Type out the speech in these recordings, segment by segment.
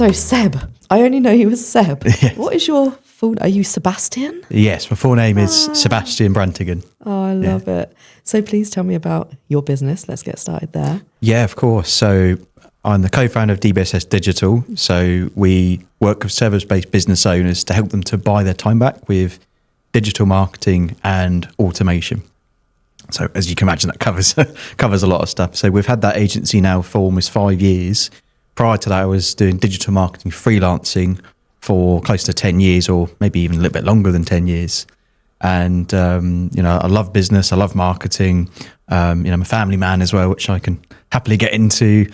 So Seb, I only know you as Seb. Yes. What is your full? Are you Sebastian? Yes, my full name is Sebastian Brantigan. Oh, I love it. So please tell me about your business. Let's get started there. Yeah, of course. So I'm the co-founder of DBSS Digital. So we work with service-based business owners to help them to buy their time back with digital marketing and automation. So as you can imagine, that covers a lot of stuff. So we've had that agency now for almost 5 years. Prior to that, I was doing digital marketing freelancing for close to 10 years, or maybe even a little bit longer than 10 years. And, I love business. I love marketing. I'm a family man as well, which I can happily get into,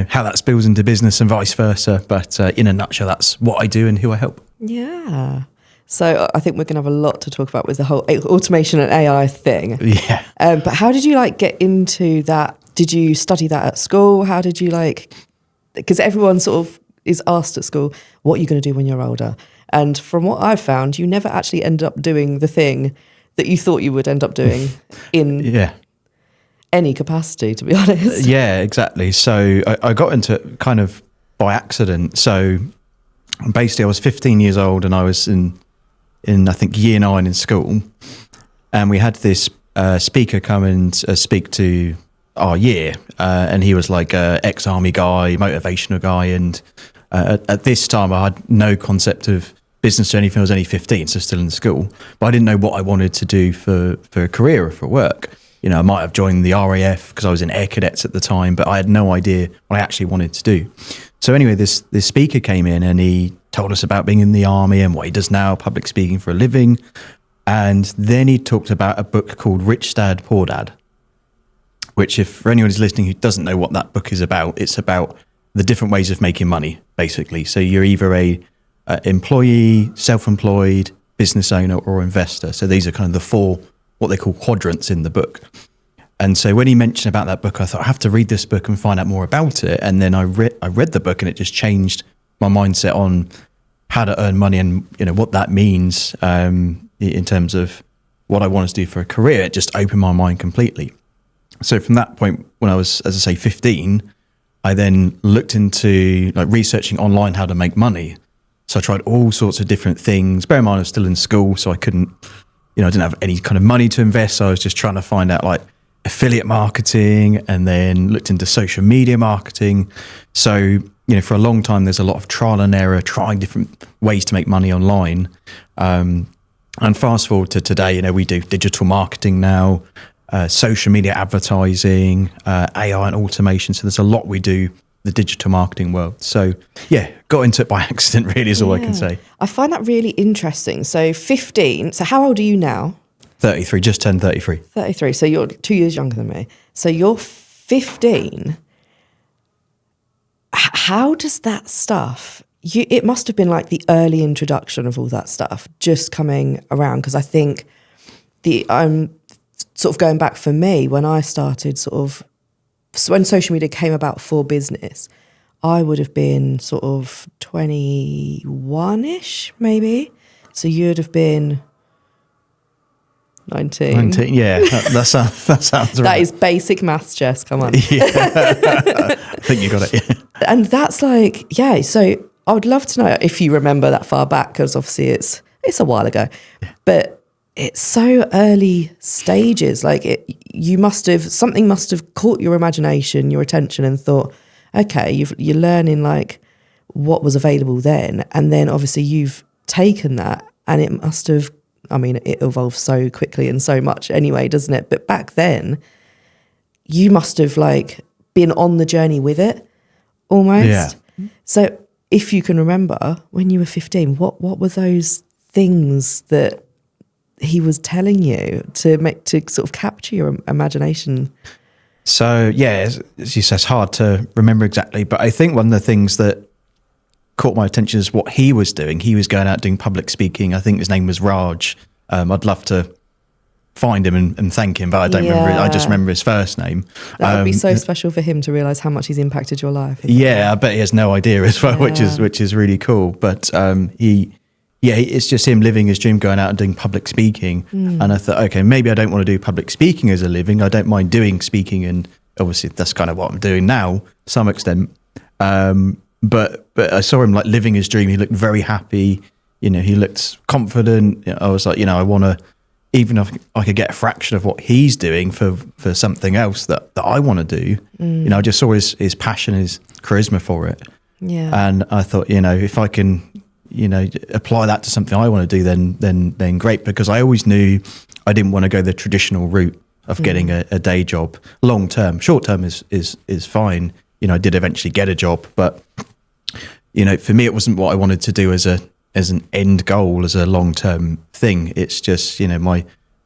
how that spills into business and vice versa. But in a nutshell, that's what I do and who I help. Yeah. So I think we're going to have a lot to talk about with the whole automation and AI thing. Yeah. But how did you get into that? Did you study that at school? How did you because everyone sort of is asked at school, what are you going to do when you're older? And from what I've found, you never actually end up doing the thing that you thought you would end up doing in any capacity, to be honest. Yeah, exactly. So I got into it kind of by accident. So basically I was 15 years old and I was in I think year 9 in school, and we had this speaker come and speak to our year, and he was like a ex-army guy, motivational guy, and at this time I had no concept of business or anything. I was only 15, so still in school, but I didn't know what I wanted to do for a career or for work. I might have joined the RAF because I was in Air Cadets at the time, but I had no idea what I actually wanted to do. So anyway, this speaker came in and he told us about being in the army and what he does now, public speaking for a living. And then he talked about a book called Rich Dad, Poor Dad, which, if for anyone who's listening who doesn't know what that book is about, it's about the different ways of making money, basically. So you're either a employee, self-employed, business owner, or investor. So these are kind of the 4, what they call quadrants in the book. And so when he mentioned about that book, I thought I have to read this book and find out more about it. And then I read the book, and it just changed my mindset on how to earn money and what that means in terms of what I wanted to do for a career. It just opened my mind completely. So from that point, when I was, as I say, 15, I then looked into researching online how to make money. So I tried all sorts of different things. Bear in mind, I was still in school, so I couldn't, I didn't have any kind of money to invest. So I was just trying to find out affiliate marketing, and then looked into social media marketing. So, for a long time, there's a lot of trial and error, trying different ways to make money online. And fast forward to today, we do digital marketing now, social media advertising, AI and automation. So there's a lot we do the digital marketing world. So yeah, got into it by accident, really, is all I can say. I find that really interesting. So 15, so how old are you now? 33, just turned 33. 33, so you're 2 years younger than me. So you're 15. How does that stuff, it must have been the early introduction of all that stuff just coming around, because I think I'm sort of going back for me, when I started when social media came about for business, I would have been sort of 21-ish maybe. So you'd have been 19. 19, yeah, that sounds right. That is basic maths, Jess, come on. Yeah. I think you got it, yeah. And that's so I would love to know if you remember that far back, because obviously it's a while ago. Yeah. But it's so early stages. Something must have caught your imagination, your attention, and thought, okay, you're learning what was available then. And then obviously you've taken that, and it must have, it evolves so quickly and so much anyway, doesn't it? But back then, you must have been on the journey with it almost. Yeah. So if you can remember when you were 15, what were those things that he was telling you to sort of capture your imagination? So yeah, as you say, it's hard to remember exactly, but I think one of the things that caught my attention is what he was doing. He was going out doing public speaking. I think his name was Raj. I'd love to find him and thank him, but I don't remember it. I just remember his first name. That would be so special for him to realise how much he's impacted your life. Yeah, I bet he has no idea as well, which is really cool. But it's just him living his dream, going out and doing public speaking. And I thought, okay, maybe I don't want to do public speaking as a living. I don't mind doing speaking, and obviously that's kind of what I'm doing now to some extent. but I saw him like living his dream. He looked very happy. He looked confident. I was like, I want to, even if I could get a fraction of what he's doing for something else that I want to do. I just saw his passion, his charisma for it. Yeah. And I thought, if I can, apply that to something I want to do, then great, because I always knew I didn't want to go the traditional route of getting a day job long term. Short term is fine. I did eventually get a job, but for me, it wasn't what I wanted to do as an end goal, as a long term thing. It's just, my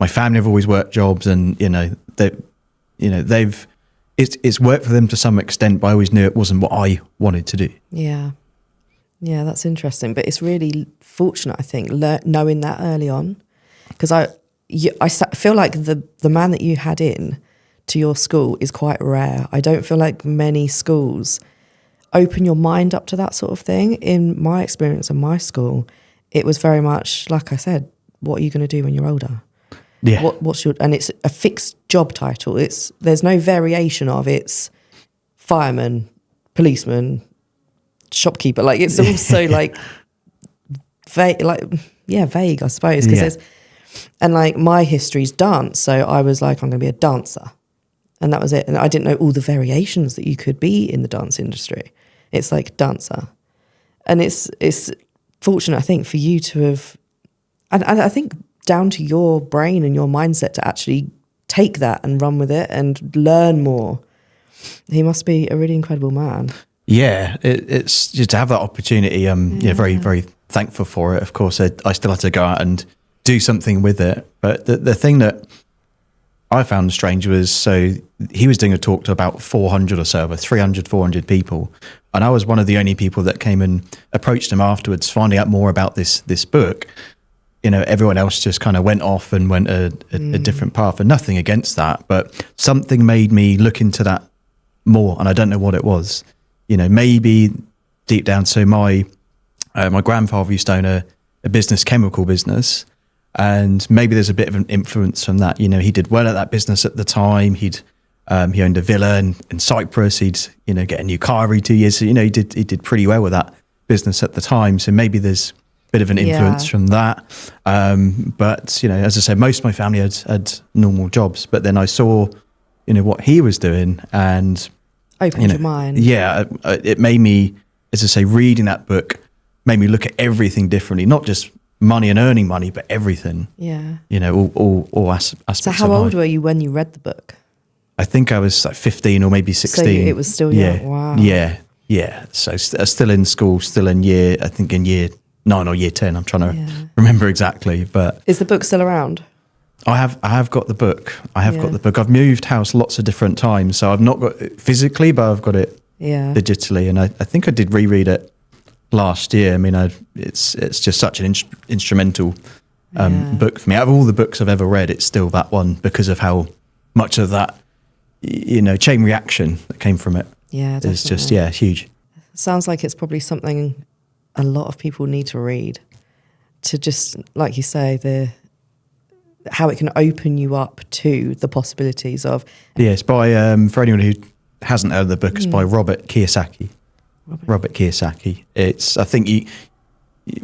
family have always worked jobs, and it's worked for them to some extent, but I always knew it wasn't what I wanted to do. Yeah. Yeah, that's interesting. But it's really fortunate, I think, knowing that early on, because I feel like the man that you had in to your school is quite rare. I don't feel like many schools open your mind up to that sort of thing. In my experience in my school, it was very much, like I said, what are you going to do when you're older? Yeah. And it's a fixed job title. There's no variation of it's fireman, policeman, shopkeeper. Like, it's also like vague, I suppose, because and like my history's dance, so I was like, I'm going to be a dancer, and that was it. And I didn't know all the variations that you could be in the dance industry. It's like dancer, and it's fortunate, I think, for you to have, and I think down to your brain and your mindset to actually take that and run with it and learn more. He must be a really incredible man. Yeah, it's just to have that opportunity. Very, very thankful for it. Of course, I still had to go out and do something with it. But the thing that I found strange was, so he was doing a talk to about 400 or so, over 300, 400 people. And I was one of the only people that came and approached him afterwards, finding out more about this book. Everyone else just kind of went off and went a different path, and nothing against that. But something made me look into that more, and I don't know what it was. Maybe deep down. So my grandfather used to own a chemical business, and maybe there's a bit of an influence from that. He did well at that business at the time. He owned a villa in Cyprus. He'd get a new car every 2 years. So, he did pretty well with that business at the time. So maybe there's a bit of an influence from that. But as I said, most of my family had normal jobs. But then I saw what he was doing, and opened your mind. Yeah, it made me, as I say, reading that book made me look at everything differently, not just money and earning money, but everything. Yeah. All aspects. So how old were you when you read the book? I think I was like 15 or maybe 16. So it was still young. Wow. Yeah. So still in school, still in year 9 or year 10. I'm trying to remember exactly, but is the book still around? I have got the book. Got the book. I've moved house lots of different times, so I've not got it physically, but I've got it digitally. And I think I did reread it last year. I mean, it's just such an instrumental book for me. Out of all the books I've ever read, it's still that one, because of how much of that chain reaction that came from it. Yeah, definitely. It's just huge. Sounds like it's probably something a lot of people need to read, to just, like you say, how it can open you up to the possibilities of. Yeah, it's by, for anyone who hasn't heard of the book, it's by Robert Kiyosaki. Robert Kiyosaki. It's, I think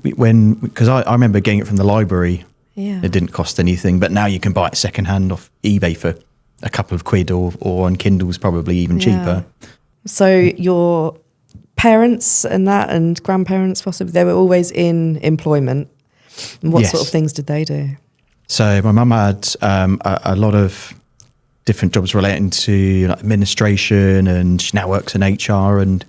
because I remember getting it from the library, it didn't cost anything, but now you can buy it secondhand off eBay for a couple of quid, or on Kindles probably even cheaper. So your parents and grandparents, possibly, they were always in employment. And what sort of things did they do? So my mum had a lot of different jobs relating to administration, and she now works in HR, and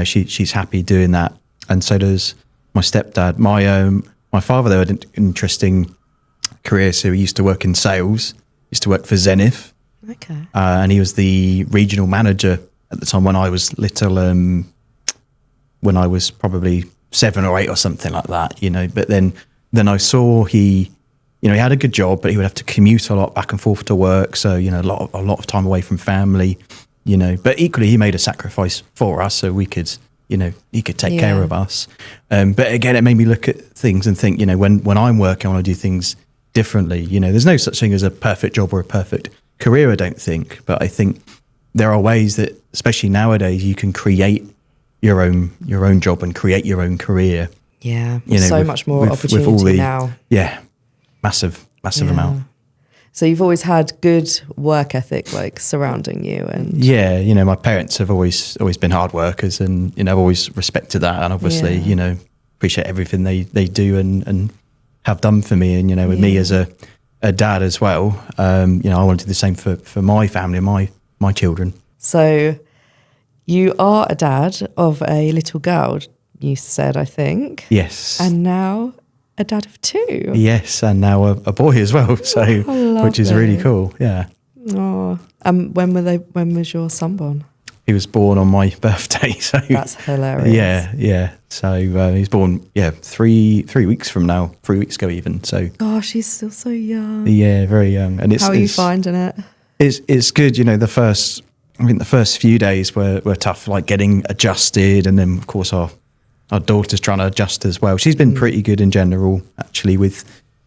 she's happy doing that. And so does my stepdad. My father, though, had an interesting career. So he used to work in sales. He used to work for Zenith. Okay. And he was the regional manager at the time when I was little. When I was probably 7 or 8 or something like that. But then I saw he had a good job, but he would have to commute a lot back and forth to work. So, a lot of time away from family, but equally he made a sacrifice for us so we could, he could take care of us. But again, it made me look at things and think, when I'm working, I want to do things differently. There's no such thing as a perfect job or a perfect career, I don't think. But I think there are ways that, especially nowadays, you can create your own job and create your own career. Yeah, so much more opportunity now. Yeah, massive amount. So you've always had good work ethic, like surrounding you, and my parents have always been hard workers, and I've always respected that, and obviously appreciate everything they do and have done for me, and with me as a dad as well. I want to do the same for my family, my children. So you are a dad of a little girl, you said, I think. Yes. And now a dad of 2. Yes, and now a boy as well. So, which is really cool. Yeah. Oh, when was your son born? He was born on my birthday. So that's hilarious. Yeah. So he's born 3 weeks from now. 3 weeks ago even. So. Gosh, he's still so young. Yeah, very young. And how are you finding it? It's good. The first few days were tough, like getting adjusted, and then of course our daughter's trying to adjust as well. She's been pretty good in general, actually, with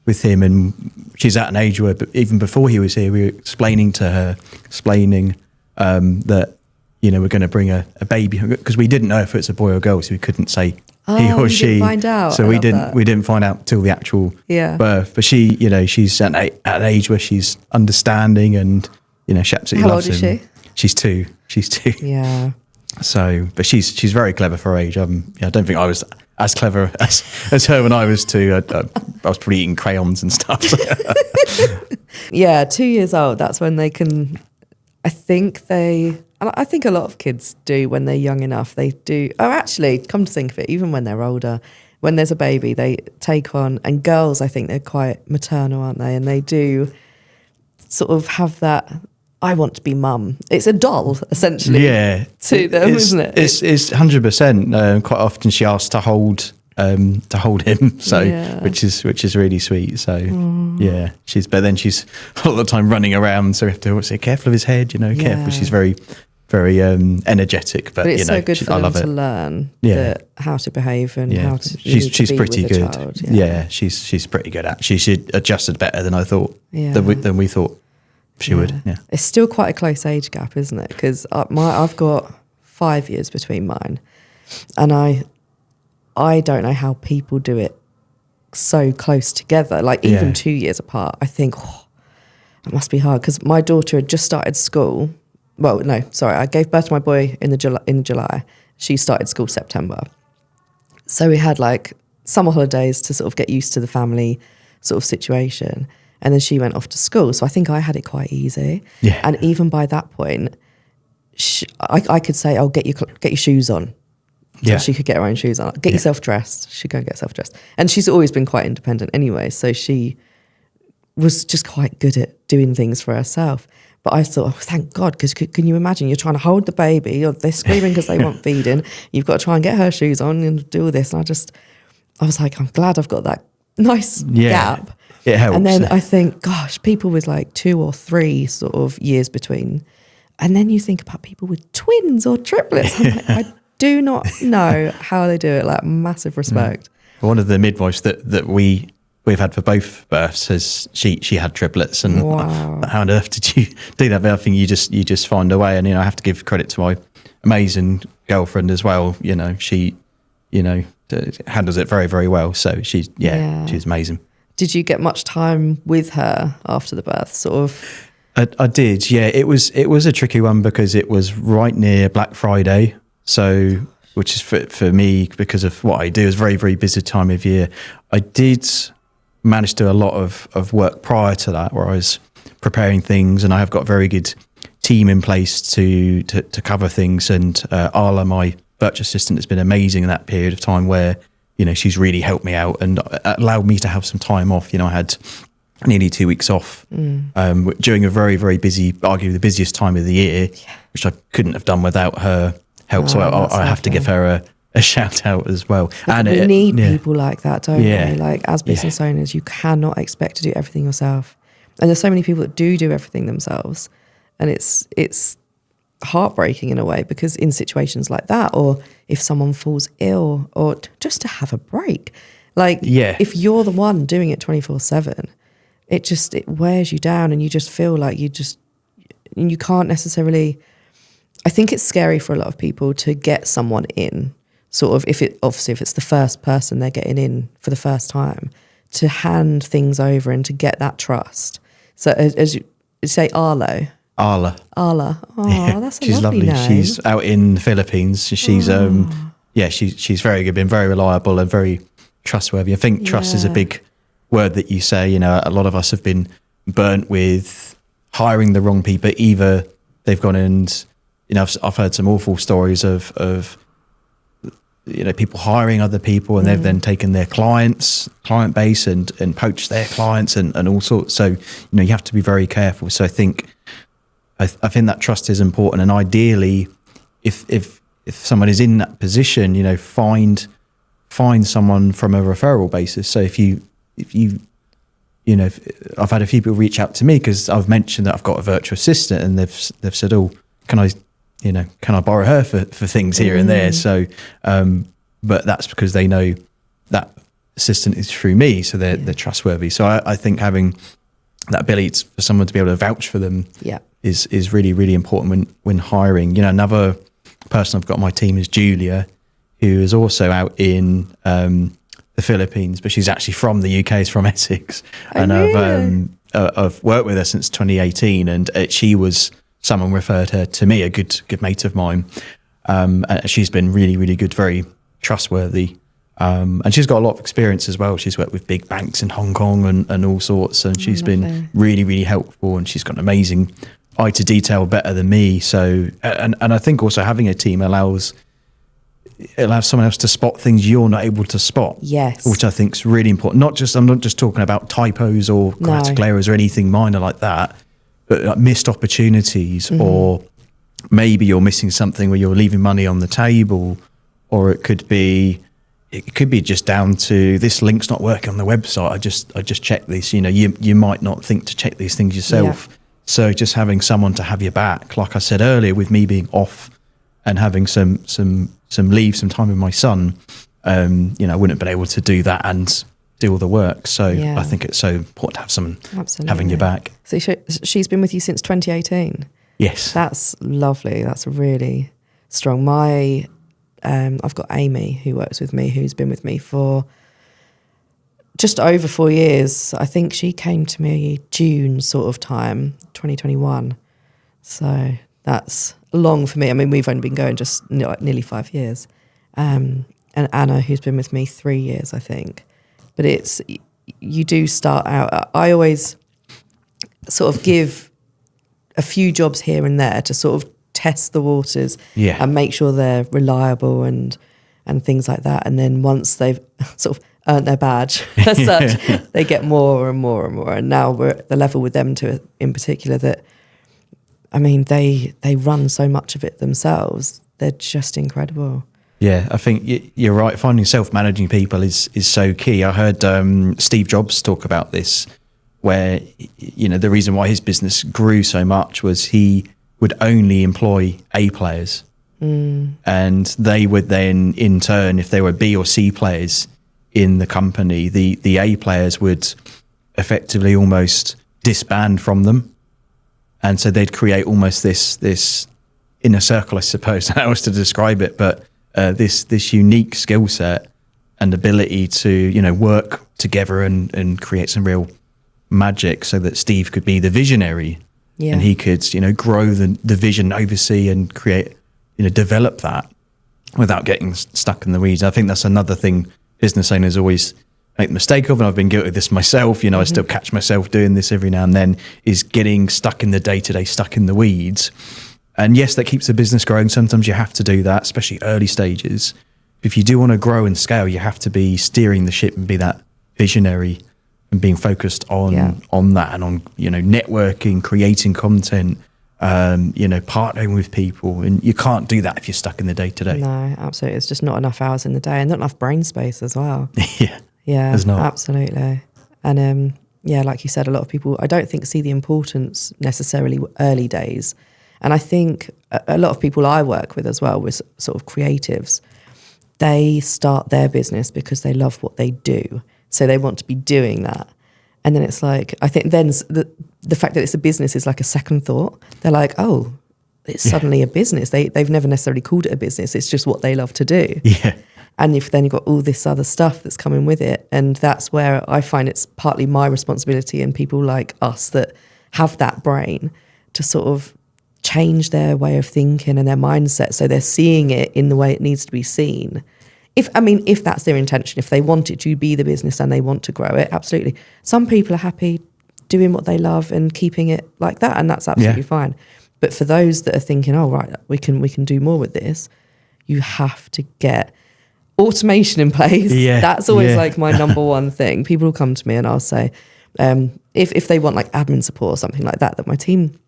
him, and she's at an age where even before he was here, we were explaining to her that we're going to bring a baby, because we didn't know if it's a boy or girl, so we couldn't say he or she. Didn't find out. So we didn't find out till the actual birth. But she, she's at an age where she's understanding, and she absolutely loves him. How old is she? She's 2. Yeah. So, but she's very clever for her age. I don't think I was as clever as her when I was 2. I was probably eating crayons and stuff. Yeah, 2 years old. That's when they can. I think a lot of kids do when they're young enough. They do. Oh, actually, come to think of it, even when they're older, when there's a baby, they take on. And girls, I think they're quite maternal, aren't they? And they do sort of have that. I want to be mum. It's a doll, essentially, to them, isn't it? It's 100%. Quite often she asks to hold him, so which is really sweet. So she's a lot of the time running around, so we have to say careful of his head, careful. She's very, very energetic, but it's so good for them to learn how to behave and how to. She's pretty good. She's pretty good at. She adjusted better than I thought. Than we thought. She would, yeah. It's still quite a close age gap, isn't it? Because I've got 5 years between mine, and I don't know how people do it so close together. Like even 2 years apart, I think it must be hard. Because my daughter had just started school. Well, no, sorry, I gave birth to my boy in July. She started school September, so we had like summer holidays to sort of get used to the family sort of situation. And then she went off to school. So I think I had it quite easy. Yeah. And even by that point, I could say, "Oh, get your shoes on." So she could get her own shoes on. Get yourself dressed. She'd go and get herself dressed. And she's always been quite independent anyway. So she was just quite good at doing things for herself. But I thought, thank God, because can you imagine? You're trying to hold the baby. Or they're screaming because they want feeding. You've got to try and get her shoes on and do all this. And I was like, I'm glad I've got that nice gap. It helps. And then I think, gosh, people with like 2 or 3 sort of years between. And then you think about people with twins or triplets. I'm like, I do not know how they do it. Like, massive respect. One of the midwives that we've had for both births says she had triplets. And how on earth did you do that? But I think you just find a way. And, I have to give credit to my amazing girlfriend as well. She, handles it very, very well. So she's amazing. Did you get much time with her after the birth, sort of? I did, yeah. It was a tricky one because it was right near Black Friday, so which is for me, because of what I do, is very, very busy time of year. I did manage to do a lot of work prior to that, where I was preparing things, and I have got a very good team in place to cover things. And Arla, my virtual assistant, has been amazing in that period of time where she's really helped me out and allowed me to have some time off. I had nearly 2 weeks off during a very, very busy, arguably the busiest time of the year, which I couldn't have done without her help. So I have to give her a shout out as well. And we need people like that, don't we? Like, as business owners, you cannot expect to do everything yourself. And there's so many people that do everything themselves. And it's heartbreaking in a way, because in situations like that, or if someone falls ill, or just to have a break, like if you're the one doing it 24/7, it wears you down, and you just feel like you can't necessarily, I think it's scary for a lot of people to get someone in, sort of, if it's the first person they're getting in for the first time, to hand things over and to get that trust. So as you say, Arlo. Arla. Oh, that's a she's lovely name. She's out in the Philippines. She's she's very good, been very reliable and very trustworthy. I think trust is a big word that you say. You know, a lot of us have been burnt with hiring the wrong people. Either they've gone and, you know, I've heard some awful stories of you know, people hiring other people and they've then taken their client base and poached their clients and all sorts. So, you know, you have to be very careful. So I think that trust is important. And ideally, if someone is in that position, you know, find someone from a referral basis. So if you know, I've had a few people reach out to me because I've mentioned that I've got a virtual assistant, and they've said, "Oh, can I borrow her for things here and there?" So, but that's because they know that assistant is through me, so they're trustworthy. So I think having that ability for someone to be able to vouch for them is really, really important when hiring. You know, another person I've got on my team is Julia, who is also out in the Philippines, but she's actually from the UK. Is from Essex, and I've worked with her since 2018, and someone referred her to me, a good mate of mine. She's been really, really good, very trustworthy. And she's got a lot of experience as well. She's worked with big banks in Hong Kong and all sorts. And she's been really, really helpful. And she's got an amazing eye to detail, better than me. So, and I think also having a team allows someone else to spot things you're not able to spot. Yes. Which I think is really important. I'm not just talking about typos or grammatical errors or anything minor like that, but like missed opportunities, or maybe you're missing something where you're leaving money on the table, or it could be just down to this link's not working on the website. I just checked this. You know, you might not think to check these things yourself. Yeah. So just having someone to have your back, like I said earlier, with me being off and having some leave, some time with my son, you know, I wouldn't have been able to do that and do all the work. So I think it's so important to have someone having your back. So she's been with you since 2018? Yes. That's lovely. That's really strong. I've got Amy, who works with me, who's been with me for just over 4 years. I think she came to me June sort of time, 2021. So that's long for me. I mean, we've only been going just nearly 5 years. And Anna, who's been with me 3 years, I think. But you do start out. I always sort of give a few jobs here and there to sort of test the waters and make sure they're reliable and things like that. And then once they've sort of earned their badge as such, they get more and more and more. And now we're at the level with them in particular that, I mean, they run so much of it themselves. They're just incredible. Yeah, I think you're right. Finding self-managing people is so key. I heard Steve Jobs talk about this, where, you know, the reason why his business grew so much was he would only employ A players. And they would then, in turn, if there were B or C players in the company, the A players would effectively almost disband from them. And so they'd create almost this inner circle, I suppose, how else to describe it, but this unique skill set and ability to, you know, work together and create some real magic, so that Steve could be the visionary and he could, you know, grow the vision, oversee and create, you know, develop that without getting stuck in the weeds. I think that's another thing business owners always make the mistake of, and I've been guilty of this myself. You know, I still catch myself doing this every now and then, is getting stuck in the day-to-day, stuck in the weeds. And yes, that keeps the business growing. Sometimes you have to do that, especially early stages. If you do want to grow and scale, you have to be steering the ship and be that visionary and being focused on that, and on, you know, networking, creating content, you know, partnering with people. And you can't do that if you're stuck in the day-to-day. No, absolutely. It's just not enough hours in the day and not enough brain space as well. Yeah, there's not. Absolutely. And like you said, a lot of people, I don't think, see the importance necessarily early days. And I think a lot of people I work with as well, with sort of creatives, they start their business because they love what they do. So they want to be doing that. And then it's like, I think then the fact that it's a business is like a second thought. They're like, oh, it's suddenly a business. They've never necessarily called it a business. It's just what they love to do. Yeah. And if then you've got all this other stuff that's coming with it, and that's where I find it's partly my responsibility and people like us that have that brain to sort of change their way of thinking and their mindset so they're seeing it in the way it needs to be seen. If that's their intention, if they want it to be the business and they want to grow it, absolutely. Some people are happy doing what they love and keeping it like that, and that's absolutely fine. But for those that are thinking, oh right, we can do more with this, you have to get automation in place. That's always like my number one thing. People will come to me and I'll say, if they want like admin support or something like that my team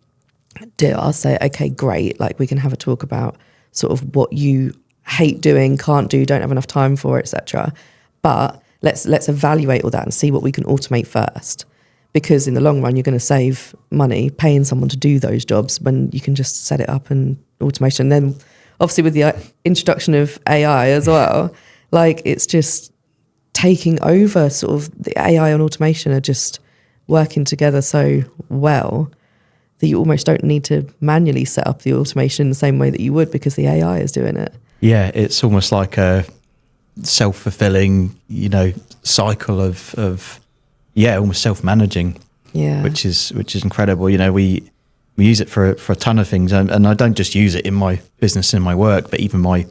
do, I'll say, okay, great, like we can have a talk about sort of what you hate doing, can't do, don't have enough time for, etc. But let's evaluate all that and see what we can automate first, because in the long run you're going to save money paying someone to do those jobs when you can just set it up and automation. And then obviously with the introduction of AI as well, like it's just taking over. Sort of the AI and automation are just working together so well that you almost don't need to manually set up the automation in the same way that you would, because the AI is doing it. Yeah, it's almost like a self-fulfilling, cycle of almost self-managing. Yeah, which is incredible. We use it for a ton of things, and I don't just use it in my business and my work, but even my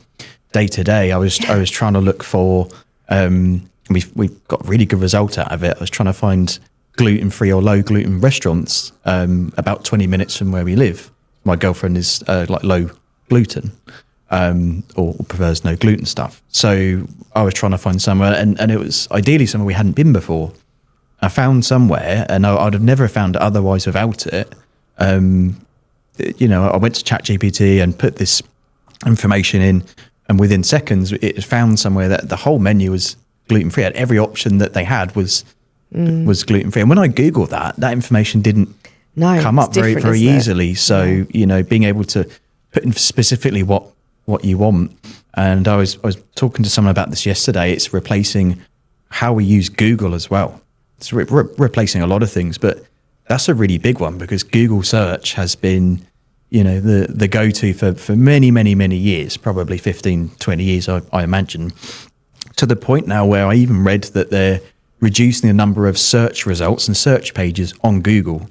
day to day. I was trying to look for. We've got really good result out of it. I was trying to find gluten-free or low-gluten restaurants about 20 minutes from where we live. My girlfriend is like low gluten, or prefers no gluten stuff. So I was trying to find somewhere, and it was ideally somewhere we hadn't been before. I found somewhere, and I'd have never found it otherwise without it. I went to ChatGPT and put this information in, and within seconds, it found somewhere that the whole menu was gluten-free. Every option that they had was gluten-free. And when I Googled that information didn't come up very easily. So, being able to put in specifically what you want. And I was talking to someone about this yesterday. It's replacing how we use Google as well. It's replacing a lot of things, but that's a really big one, because Google search has been, the go-to for many, many, many years, probably 15, 20 years, I imagine, to the point now where I even read that they're reducing the number of search results and search pages on Google.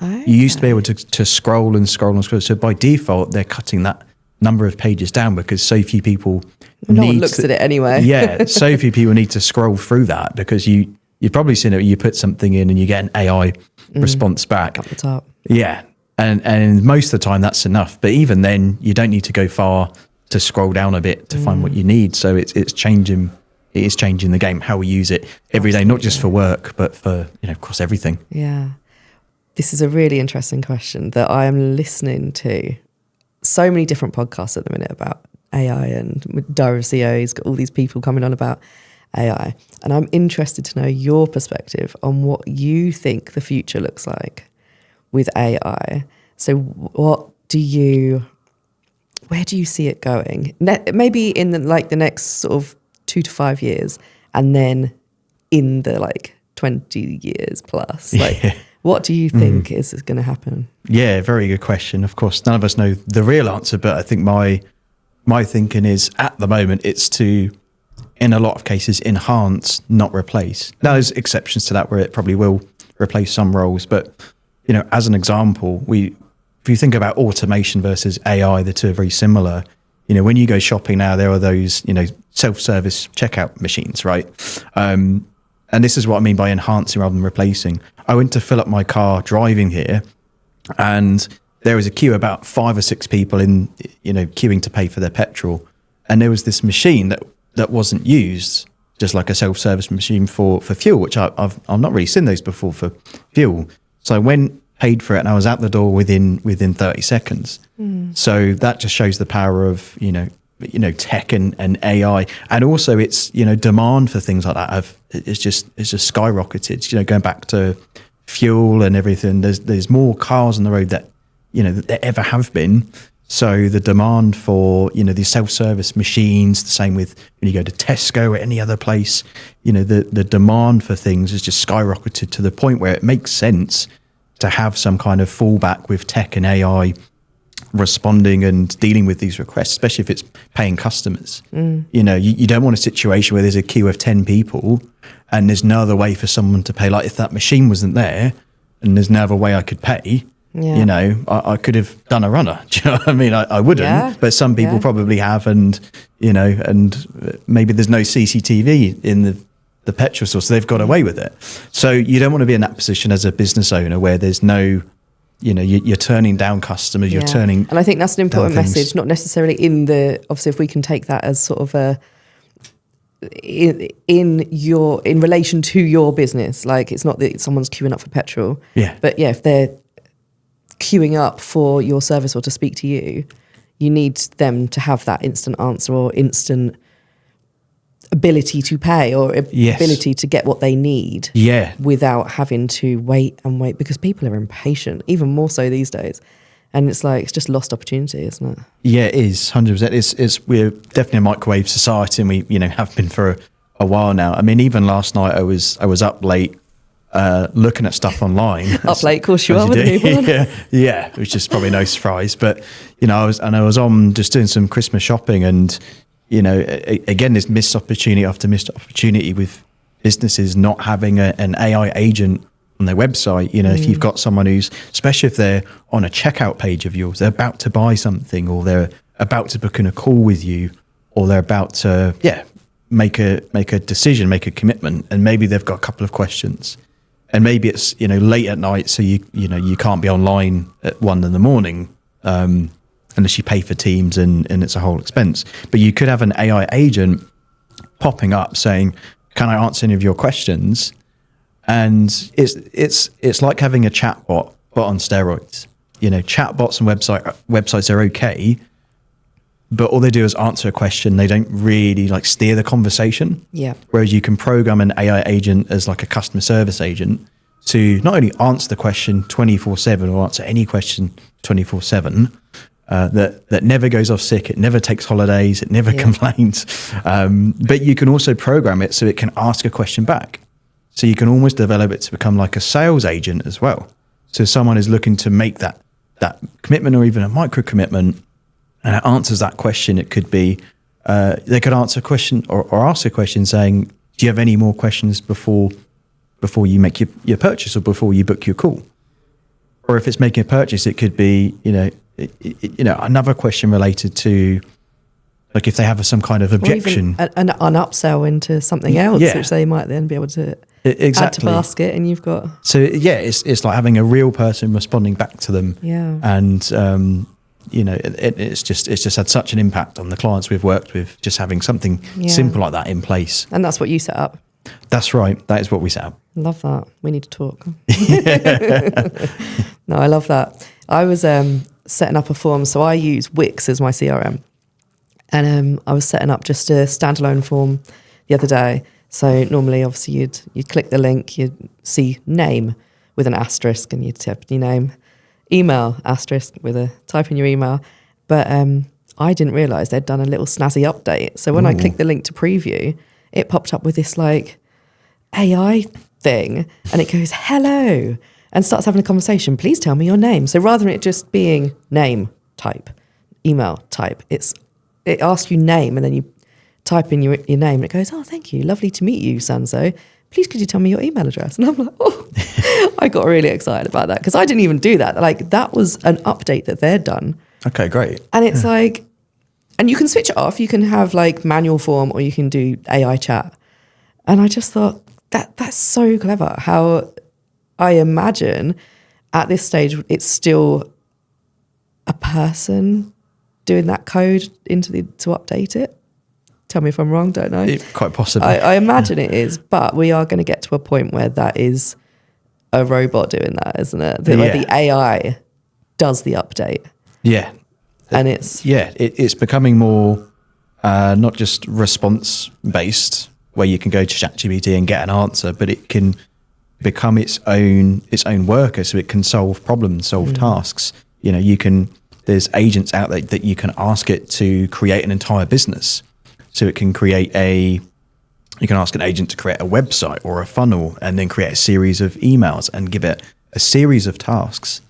Okay. You used to be able to scroll and scroll and scroll. So by default, they're cutting that number of pages down, because so few people no one looks at it anyway. So few people need to scroll through that, because you've probably seen it. You put something in and you get an AI response back up the top. Yeah, and most of the time that's enough. But even then, you don't need to go far to scroll down a bit to find what you need. So it's changing. It is changing the game, how we use it every day, not just for work, but for across everything. Yeah, this is a really interesting question that I am listening to. So many different podcasts at the minute about AI, and with Diary of CEO's got all these people coming on about AI, and I'm interested to know your perspective on what you think the future looks like with AI. So where do you see it going? Maybe in the next sort of 2 to 5 years, and then in the 20 years plus, what do you think is going to happen? Yeah, very good question. Of course, none of us know the real answer, but I think my thinking is, at the moment, it's to, in a lot of cases, enhance, not replace. Now, there's exceptions to that where it probably will replace some roles, but as an example, if you think about automation versus AI, the two are very similar. When you go shopping now, there are those self-service checkout machines, right? And this is what I mean by enhancing rather than replacing. I went to fill up my car driving here, and there was a queue, about 5 or 6 people in, queuing to pay for their petrol. And there was this machine that wasn't used, just like a self-service machine for fuel, which I've not really seen those before for fuel. So I went, paid for it, and I was out the door within 30 seconds. So that just shows the power of, tech and AI. And also it's, demand for things like that it's just skyrocketed. Going back to fuel and everything, there's more cars on the road that there ever have been. So the demand for, these self-service machines, the same with when you go to Tesco or any other place, the demand for things has just skyrocketed to the point where it makes sense to have some kind of fallback with tech and AI responding and dealing with these requests, especially if it's paying customers. You know, you don't want a situation where there's a queue of 10 people and there's no other way for someone to pay. Like if that machine wasn't there and there's no other way I could pay, you know, I could have done a runner. Do you know what I mean? I wouldn't, but some people probably have, and, you know, and maybe there's no CCTV in the petrol store, so they've got away with it. So you don't want to be in that position as a business owner where there's no, you know, you're turning down customers, you're turning. And I think that's an important message, not necessarily in the, obviously if we can take that as sort of a, in relation to your business, like it's not that someone's queuing up for petrol, but if they're queuing up for your service or to speak to you, you need them to have that instant answer or instant ability to pay or ability to get what they need without having to wait, because people are impatient, even more so these days. And it's like, it's just lost opportunity, isn't it? Yeah, it is, 100%. We're definitely a microwave society, and we, you know, have been for a while now. I mean, even last night I was up late looking at stuff online. Up late, of course you are with a newborn. Yeah, which is probably no surprise. But, you know, I was on just doing some Christmas shopping, and, you know, again, there's missed opportunity after missed opportunity with businesses not having an AI agent on their website. You know, if you've got someone who's, especially if they're on a checkout page of yours, they're about to buy something, or they're about to book in a call with you, or they're about to make a decision, make a commitment, and maybe they've got a couple of questions, and maybe it's, you know, late at night, so you know you can't be online at 1 a.m. Unless you pay for Teams, and it's a whole expense. But you could have an AI agent popping up saying, "Can I answer any of your questions?" And it's like having a chatbot, but on steroids. You know, chatbots and websites are okay, but all they do is answer a question. They don't really like steer the conversation. Yeah. Whereas you can program an AI agent as like a customer service agent to not only answer the question 24/7 or answer any question 24/7, that never goes off sick, it never takes holidays, it never complains. But you can also program it so it can ask a question back. So you can almost develop it to become like a sales agent as well. So if someone is looking to make that commitment or even a micro commitment, and it answers that question, it could be, they could answer a question or ask a question saying, do you have any more questions before you make your purchase or before you book your call? Or if it's making a purchase, it could be, you know, another question related to, like if they have some kind of objection. Or even an upsell into something else, which they might then be able to add to basket, and you've got. So it's like having a real person responding back to them. Yeah. And you know, it's just had such an impact on the clients we've worked with, just having something simple like that in place. And that's what you set up. That's right. That is what we set up. Love that. We need to talk. No, I love that. I was setting up a form, so I use Wix as my CRM. And I was setting up just a standalone form the other day. So normally, obviously, you'd click the link, you'd see name with an asterisk, and you'd type your name, email asterisk with a type in your email. But I didn't realise they'd done a little snazzy update. So when I clicked the link to preview, it popped up with this like AI thing, and it goes hello and starts having a conversation. Please tell me your name. So rather than it just being name type, email type, it asks you name, and then you type in your name, and it goes, oh, thank you, lovely to meet you, Sanso. Please could you tell me your email address? And I'm like, oh, I got really excited about that, because I didn't even do that. Like, that was an update that they'd done. Okay, great. And it's like, and you can switch it off. You can have like manual form, or you can do AI chat. And I just thought that's so clever. How I imagine at this stage, it's still a person doing that code to update it. Tell me if I'm wrong, don't know. Quite possibly. I imagine it is, but we are going to get to a point where that is a robot doing that, isn't it? Where the AI does the update. Yeah. And it's... Yeah, it's becoming more not just response-based, where you can go to ChatGPT and get an answer, but it can become its own worker, so it can solve problems, solve tasks. You know, there's agents out there that you can ask it to create an entire business. So it can you can ask an agent to create a website or a funnel, and then create a series of emails and give it a series of tasks.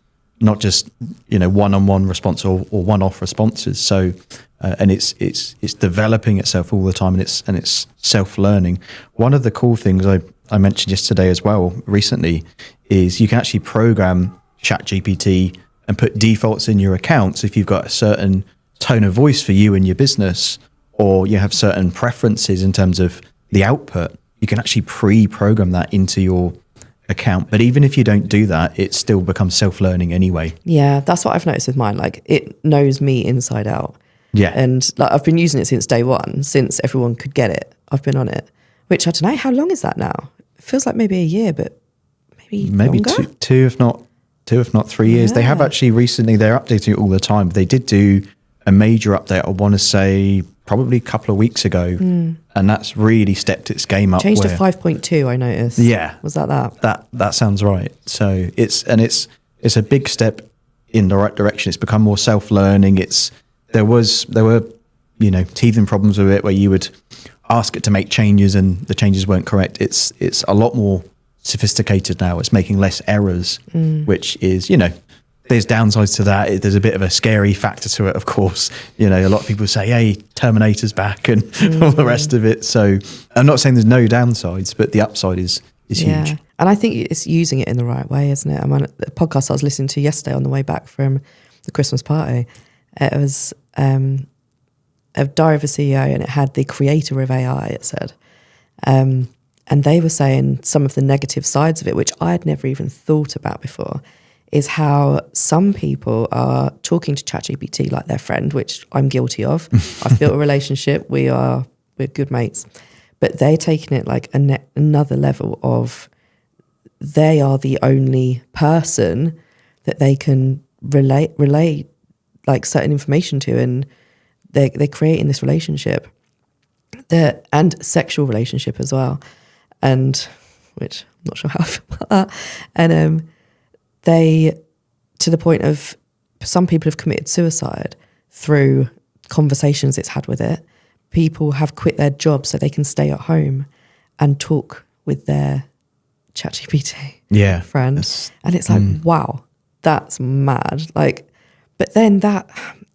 not just one-on-one response or one-off responses. So and it's developing itself all the time, and it's self-learning. One of the cool things I mentioned yesterday as well recently is you can actually program ChatGPT and put defaults in your account. So if you've got a certain tone of voice for you and your business, or you have certain preferences in terms of the output, you can actually pre-program that into your account. But even if you don't do that, it still becomes self-learning anyway. Yeah, that's what I've noticed with mine. Like, it knows me inside out. Yeah. And like, I've been using it since day one, since everyone could get it. I've been on it, which I don't know, how long is that now? It feels like maybe a year, but maybe longer? two, if not 3 years. Yeah. They have actually recently, they're updating it all the time. They did do a major update, I want to say probably a couple of weeks ago, and that's really stepped its game up. Changed to 5.2, I noticed. Yeah. Was that? That sounds right. So it's a big step in the right direction. It's become more self-learning. There were teething problems with it where you would ask it to make changes and the changes weren't correct. It's a lot more sophisticated now. It's making less errors, which is, there's downsides to that. There's a bit of a scary factor to it, of course. A lot of people say, hey, Terminator's back and all the rest of it. So I'm not saying there's no downsides, but the upside is huge. And I think it's using it in the right way, isn't it? I mean, the podcast I was listening to yesterday on the way back from the Christmas party, it was a Diary of a CEO, and it had the creator of AI, it said. And they were saying some of the negative sides of it, which I had never even thought about before, is how some people are talking to ChatGPT like their friend, which I'm guilty of. I've built a relationship. We're good mates. But they're taking it like another level of they are the only person that they can relay like certain information to, and they're creating this relationship and sexual relationship as well. And which I'm not sure how I feel about that. And they, to the point of some people have committed suicide through conversations it's had with it. People have quit their jobs so they can stay at home and talk with their ChatGPT friend. And it's like, wow, that's mad. Like, but then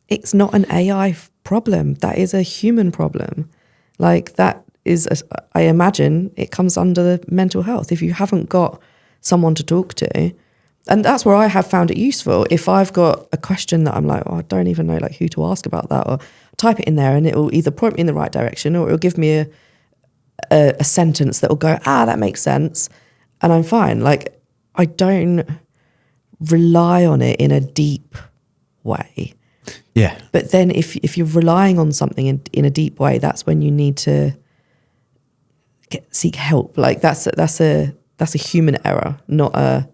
it's not an AI problem. That is a human problem. Like, that is, I imagine it comes under the mental health. If you haven't got someone to talk to, and that's where I have found it useful. If I've got a question that I'm like, I don't even know like who to ask about that, or type it in there and it will either point me in the right direction or it will give me a sentence that will go, that makes sense. And I'm fine. Like, I don't rely on it in a deep way. Yeah. But then if you're relying on something in a deep way, that's when you need to seek help. Like, that's a human error, not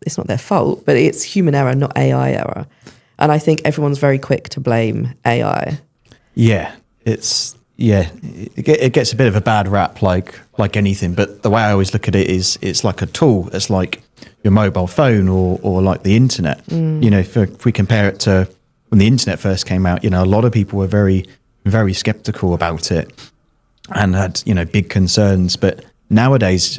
it's not their fault, but it's human error, not AI error. And I think everyone's very quick to blame AI. Yeah, it gets a bit of a bad rap, like anything. But the way I always look at it is, it's like a tool. It's like your mobile phone or like the internet. If we compare it to when the internet first came out, a lot of people were very, very skeptical about it and had, big concerns. But nowadays,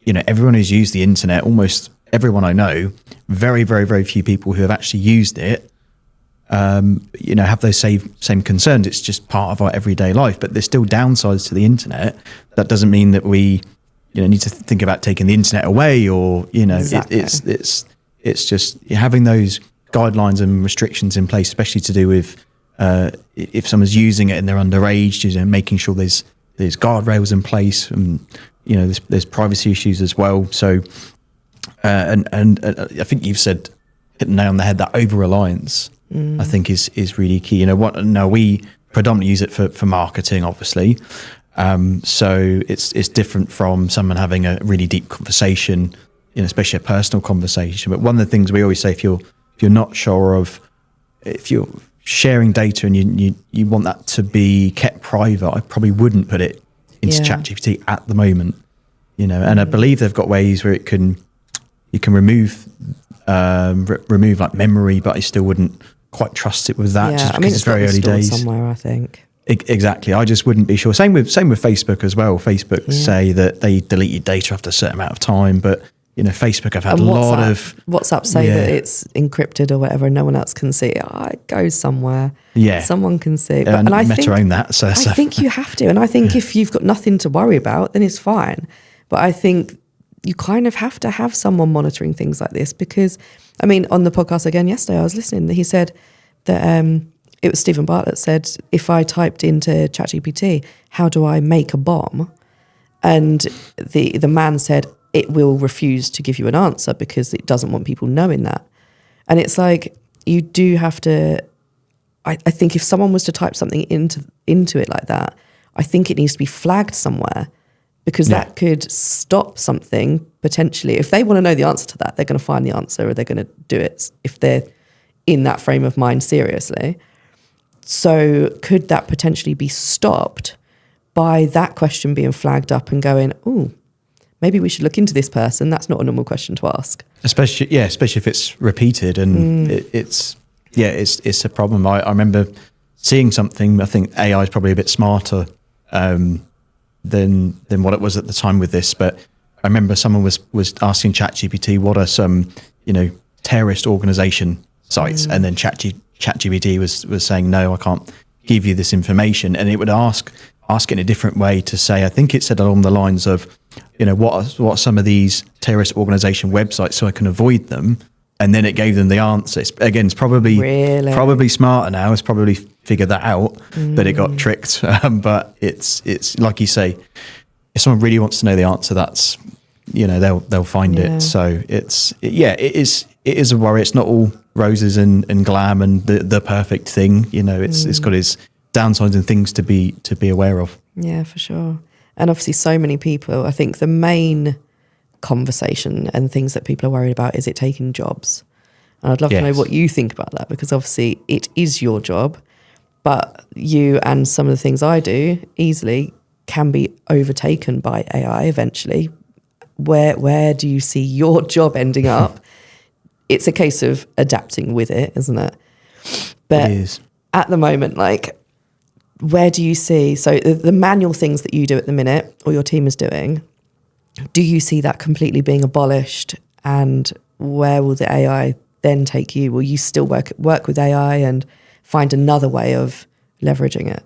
everyone who's used the internet, almost everyone I know, very, very, very few people who have actually used it, have those same concerns. It's just part of our everyday life, but there's still downsides to the internet. That doesn't mean that we, need to think about taking the internet away or, Exactly. it's just having those guidelines and restrictions in place, especially to do with, if someone's using it and they're underage, making sure there's guardrails in place, and, there's privacy issues as well. So, and I think you've hit the nail on the head, that over-reliance, I think is really key. We predominantly use it for marketing, obviously. So it's different from someone having a really deep conversation, especially a personal conversation. But one of the things we always say, if you're not sure of, if you're sharing data and you want that to be kept private, I probably wouldn't put it into ChatGPT at the moment, and I believe they've got ways where you can remove like memory, but I still wouldn't quite trust it with that, just because it's very early days. Somewhere, I think. Exactly. I just wouldn't be sure. Same with Facebook as well. Facebook say that they delete your data after a certain amount of time, but Facebook have had And a lot of WhatsApp say that it's encrypted or whatever, and no one else can see it. It goes somewhere. Yeah, someone can see it. And I own that. So I think you have to, and I think if you've got nothing to worry about, then it's fine. But I think you kind of have to have someone monitoring things like this, because, I mean, on the podcast again yesterday, I was listening. He said that it was Stephen Bartlett said, if I typed into ChatGPT, how do I make a bomb? And the man said, it will refuse to give you an answer because it doesn't want people knowing that. And it's like, you do have to, I think if someone was to type something into it like that, I think it needs to be flagged somewhere, because that could stop something potentially. If they want to know the answer to that, they're going to find the answer, or they're going to do it if they're in that frame of mind seriously. So could that potentially be stopped by that question being flagged up and going, oh, maybe we should look into this person? That's not a normal question to ask. Especially if it's repeated and it's a problem. I remember seeing something. I think AI is probably a bit smarter than what it was at the time with this. But I remember someone was asking ChatGPT, what are some terrorist organization sites, and then ChatGPT was saying, no, I can't give you this information, and it would ask it in a different way to say, I think it said along the lines of, what are some of these terrorist organization websites so I can avoid them, and then it gave them the answer. It's probably smarter now. It's probably figured that out, that it got tricked. But it's like you say, if someone really wants to know the answer, that's they'll find it. So it is a worry. It's not all roses and glam and the perfect thing. It's got its downsides and things to be aware of. Yeah, for sure. And obviously so many people, I think the main conversation and things that people are worried about is it taking jobs. And I'd love to know what you think about that, because obviously it is your job, but you and some of the things I do easily can be overtaken by AI eventually. Where do you see your job ending up? It's a case of adapting with it, isn't it? But it is. At the moment, where do you see, so the manual things that you do at the minute, or your team is doing, do you see that completely being abolished? And where will the AI then take you? Will you still work with AI and find another way of leveraging it?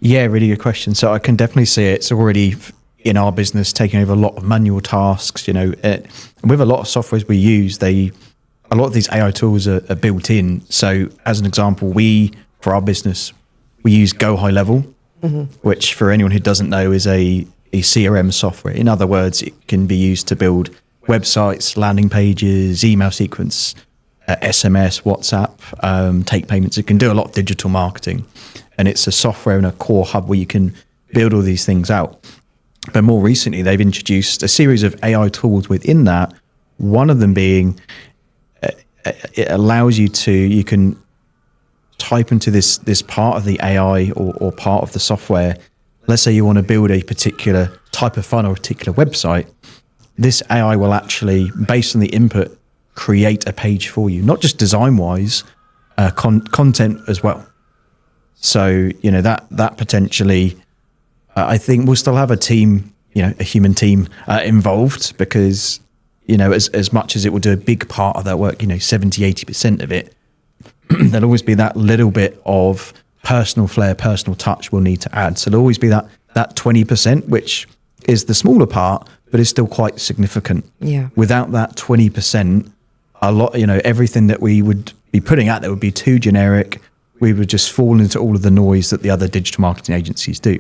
Yeah, really good question. So I can definitely see it's already in our business taking over a lot of manual tasks. With a lot of softwares we use, a lot of these AI tools are built in. So as an example, for our business, we use Go High Level, which for anyone who doesn't know is a CRM software. In other words, it can be used to build websites, landing pages, email sequence, SMS, WhatsApp, take payments. It can do a lot of digital marketing, and it's a software and a core hub where you can build all these things out. But more recently, they've introduced a series of AI tools within that. One of them being, it allows you can type into this part of the AI or part of the software. Let's say you want to build a particular type of funnel, a particular website. This AI will actually, based on the input, create a page for you, not just design-wise, content as well. So, that potentially, I think we'll still have a team, a human team involved, because, as much as it will do a big part of that work, 70, 80% of it, there'll always be that little bit of personal flair, personal touch we'll need to add. So there'll always be that 20%, which is the smaller part, but is still quite significant. Yeah. Without that 20%, a lot, everything that we would be putting out there would be too generic. We would just fall into all of the noise that the other digital marketing agencies do.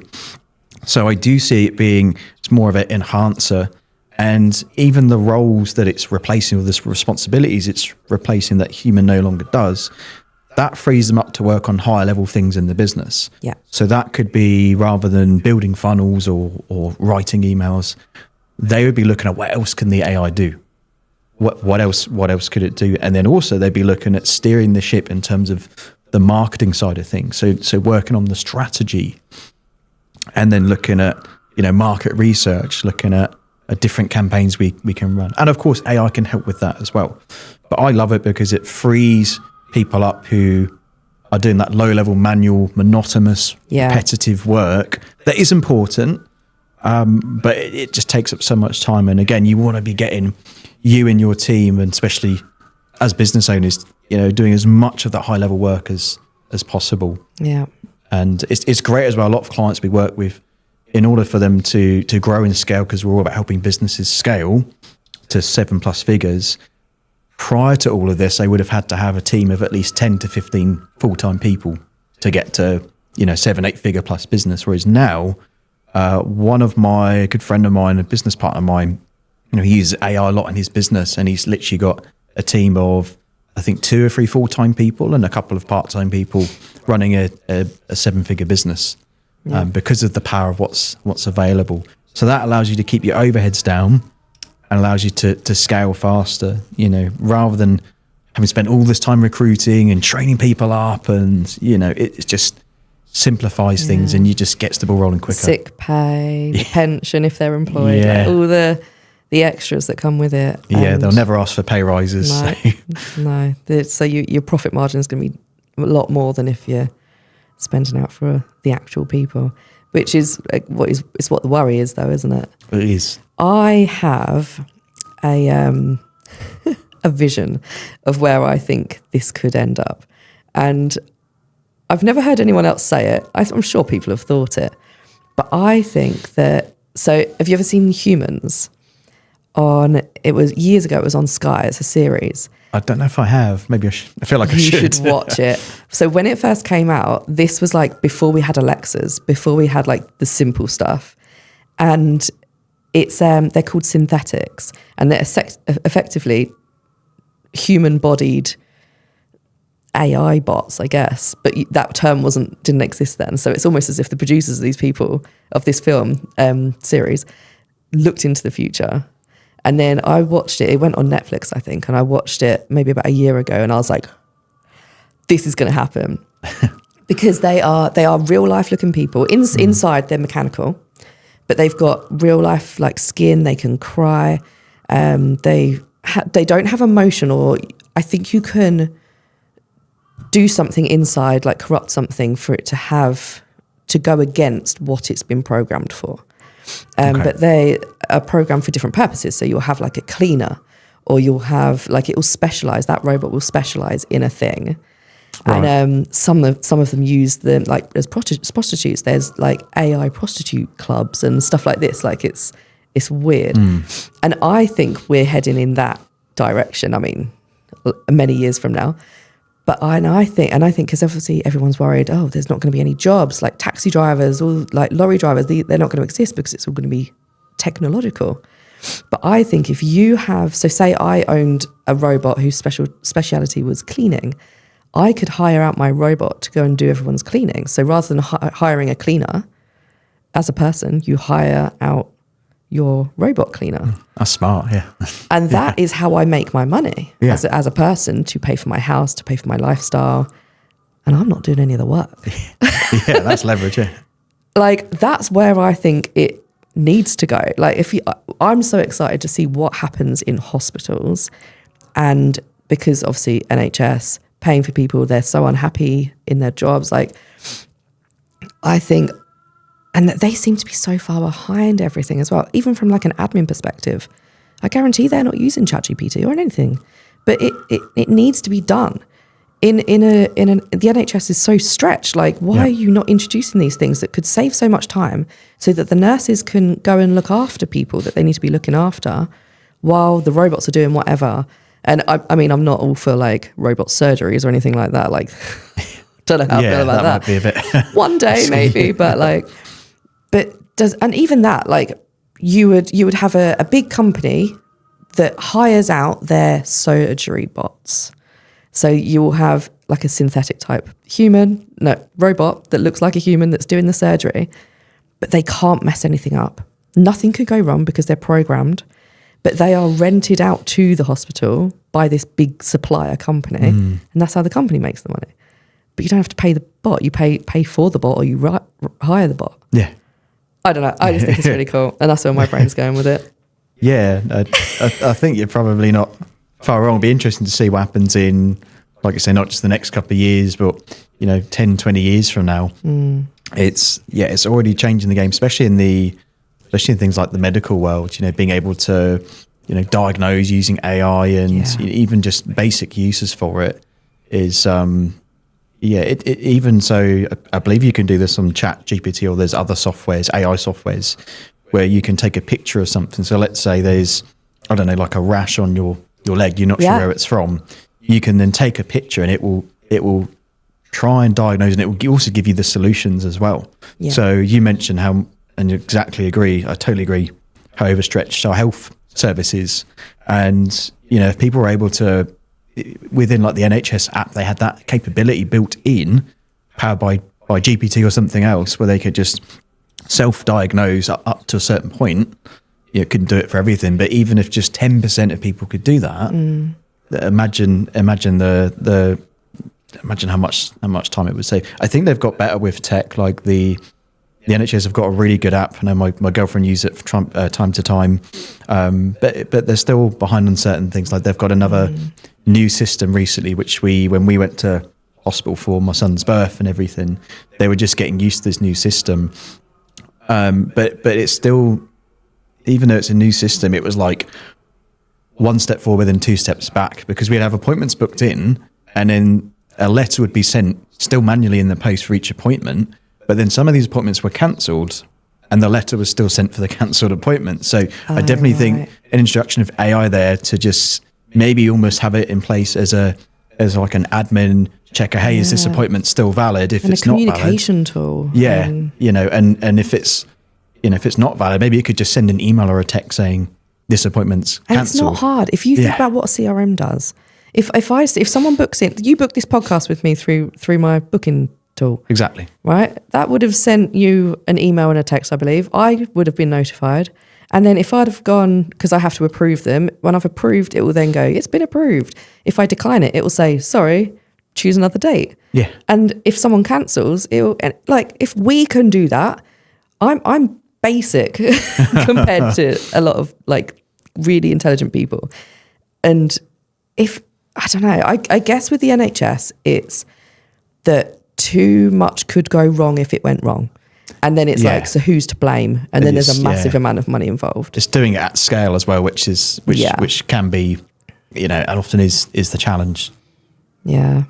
So I do see it being, it's more of an enhancer. And even the roles that it's replacing, with this responsibilities it's replacing that human no longer does, that frees them up to work on higher level things in the business. Yeah. So that could be, rather than building funnels or writing emails, they would be looking at what else can the AI do? What else could it do? And then also they'd be looking at steering the ship in terms of the marketing side of things. So working on the strategy, and then looking at, market research, looking at different campaigns we can run. And of course, AI can help with that as well. But I love it because it frees people up who are doing that low-level, manual, monotonous, repetitive work that is important, but it just takes up so much time. And again, you want to be getting, you and your team, and especially as business owners, doing as much of that high level work as possible. Yeah. And it's great as well. A lot of clients we work with, in order for them to grow and scale, because we're all about helping businesses scale to 7+ figures. Prior to all of this, they would have had to have a team of at least 10 to 15 full-time people to get to 7-8 figure plus business. Whereas now, one of my good friend of mine, a business partner of mine, he uses AI a lot in his business, and he's literally got a team of, I think, 2 or 3 full-time people and a couple of part-time people running a 7-figure business, because of the power of what's available. So that allows you to keep your overheads down and allows you to scale faster, rather than having spent all this time recruiting and training people up, and it just simplifies things, and you just gets the ball rolling quicker. Sick pay, the pension if they're employed, all the extras that come with it. Yeah, they'll never ask for pay rises. No. So your profit margin is going to be a lot more than if you're spending out for the actual people, which is what the worry is, though, isn't it? It is. I have a vision of where I think this could end up, and I've never heard anyone else say it. I'm sure people have thought it, but I think that. So, have you ever seen Humans? It was years ago. It was on Sky. It's a series. I don't know if I have. Maybe I feel like I should. You should watch it. So when it first came out, this was like before we had Alexas, before we had like the simple stuff, and it's they're called synthetics, and they're effectively human-bodied AI bots, I guess. But that term didn't exist then. So it's almost as if the producers of these people of this film series looked into the future. And then I watched it. It went on Netflix, I think, and I watched it maybe about a year ago, and I was like, "This is going to happen," because they are real life looking people. Inside they're mechanical, but they've got real life like skin. They can cry. They don't have emotion, or I think you can do something inside, like corrupt something, for it to go against what it's been programmed for. But they are programmed for different purposes. So you'll have like a cleaner, or you'll have like, it will specialize, that robot will specialize in a thing. Right. And some of them use them like as prostitutes. There's like AI prostitute clubs and stuff like this. Like it's weird. And I think we're heading in that direction. I mean, many years from now. But I think because obviously everyone's worried, oh, there's not going to be any jobs, like taxi drivers or like lorry drivers, they're not going to exist because it's all going to be technological. But I think if you have, so say I owned a robot whose speciality was cleaning, I could hire out my robot to go and do everyone's cleaning. So rather than hiring a cleaner, as a person, you hire out your robot cleaner. That's smart, yeah. And that is how I make my money as a person, to pay for my house, to pay for my lifestyle. And I'm not doing any of the work. Yeah, that's leverage, yeah. Like, that's where I think it needs to go. Like, I'm so excited to see what happens in hospitals. And because obviously NHS, paying for people, they're so unhappy in their jobs. Like, I think... And they seem to be so far behind everything as well, even from like an admin perspective. I guarantee they're not using ChatGPT or anything, but it needs to be done. The NHS is so stretched. Like, why are you not introducing these things that could save so much time, so that the nurses can go and look after people that they need to be looking after, while the robots are doing whatever? And I mean, I'm not all for like robot surgeries or anything like that. Like, don't know how I feel about that. Might be a bit one day maybe, but like. And even that, like, you would have a big company that hires out their surgery bots. So you will have like a synthetic type robot that looks like a human that's doing the surgery, but they can't mess anything up. Nothing could go wrong because they're programmed, but they are rented out to the hospital by this big supplier company, and that's how the company makes the money. But you don't have to pay the bot. You pay for the bot, or you hire the bot. Yeah. I don't know. I just think it's really cool. And that's where my brain's going with it. Yeah. I think you're probably not far wrong. It'll be interesting to see what happens in, like I say, not just the next couple of years, but, 10, 20 years from now. It's already changing the game, especially in things like the medical world, being able to diagnose using AI and even just basic uses for it is, even so, I believe you can do this on Chat GPT, or there's other softwares, AI softwares, where you can take a picture of something. So let's say there's, I don't know, like a rash on your leg, you're not sure where it's from. You can then take a picture and it will try and diagnose, and it will also give you the solutions as well. Yeah. So you mentioned how, and exactly agree, I totally agree, how overstretched our health service is. And, if people were able to, within like the NHS app, they had that capability built in, powered by GPT or something else, where they could just self-diagnose up to a certain point. You couldn't do it for everything, but even if just 10% of people could do that, imagine how much time it would save. I think they've got better with tech. Like the NHS have got a really good app. I know my girlfriend uses it for time to time, but they're still behind on certain things. Like they've got another new system recently, which when we went to hospital for my son's birth and everything, they were just getting used to this new system. But it's still, even though it's a new system, it was like one step forward and two steps back, because we'd have appointments booked in, and then a letter would be sent still manually in the post for each appointment. But then some of these appointments were cancelled, and the letter was still sent for the cancelled appointment. So I definitely think an introduction of AI there to just maybe almost have it in place as like an admin checker. Hey, is this appointment still valid? If it's not valid, a communication tool. Yeah, and if it's not valid, maybe you could just send an email or a text saying this appointment's cancelled. And it's not hard if you think about what a CRM does. If someone books in, you book this podcast with me through my booking tool. Exactly. Right? That would have sent you an email and a text, I believe. I would have been notified. And then if I'd have gone, because I have to approve them, when I've approved, it will then go, it's been approved. If I decline it, it will say, sorry, choose another date. Yeah. And if someone cancels, if we can do that, I'm basic compared to a lot of like really intelligent people. And I don't know, I guess with the NHS, it's that too much could go wrong if it went wrong. And then it's like, so who's to blame? And then there's a massive amount of money involved. Just doing it at scale as well, which can be, and often is the challenge. Yeah.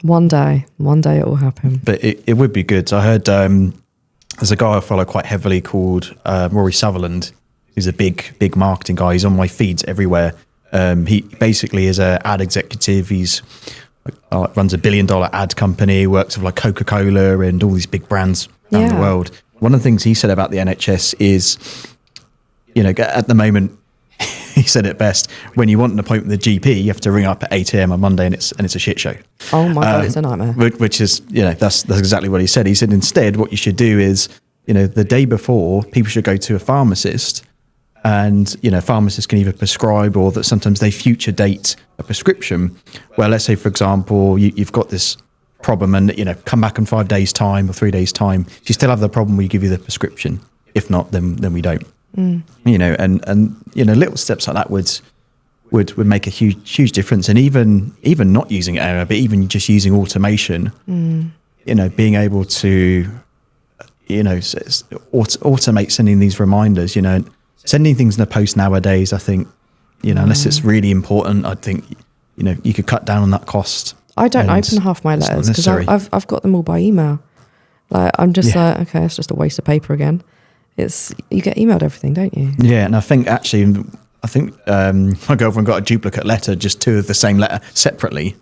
One day it will happen. But it would be good. So I heard there's a guy I follow quite heavily called Rory Sutherland. He's a big marketing guy. He's on my feeds everywhere. He basically is an ad executive. He's runs $1 billion ad company, works with like Coca-Cola and all these big brands around the world. One of the things he said about the NHS is, at the moment, he said it best, when you want an appointment with the GP, you have to ring up at 8 a.m. on Monday and it's a shit show. Oh my God, it's a nightmare. Which is, that's exactly what he said. He said instead what you should do is, the day before, people should go to a pharmacist, and pharmacists can either prescribe, or that sometimes they future date a prescription. Well, let's say, for example, you've got this problem and come back in 5 days time or 3 days time. If you still have the problem, we give you the prescription. If not, then we don't. And little steps like that would make a huge difference. And even not using AI, but even just using automation, being able to automate sending these reminders, sending things in the post nowadays, I think, unless it's really important, I think, you could cut down on that cost. I don't open half my letters because I've got them all by email. Like I'm just like, okay, it's just a waste of paper again. You get emailed everything, don't you? Yeah, and I think my girlfriend got a duplicate letter, just two of the same letter separately.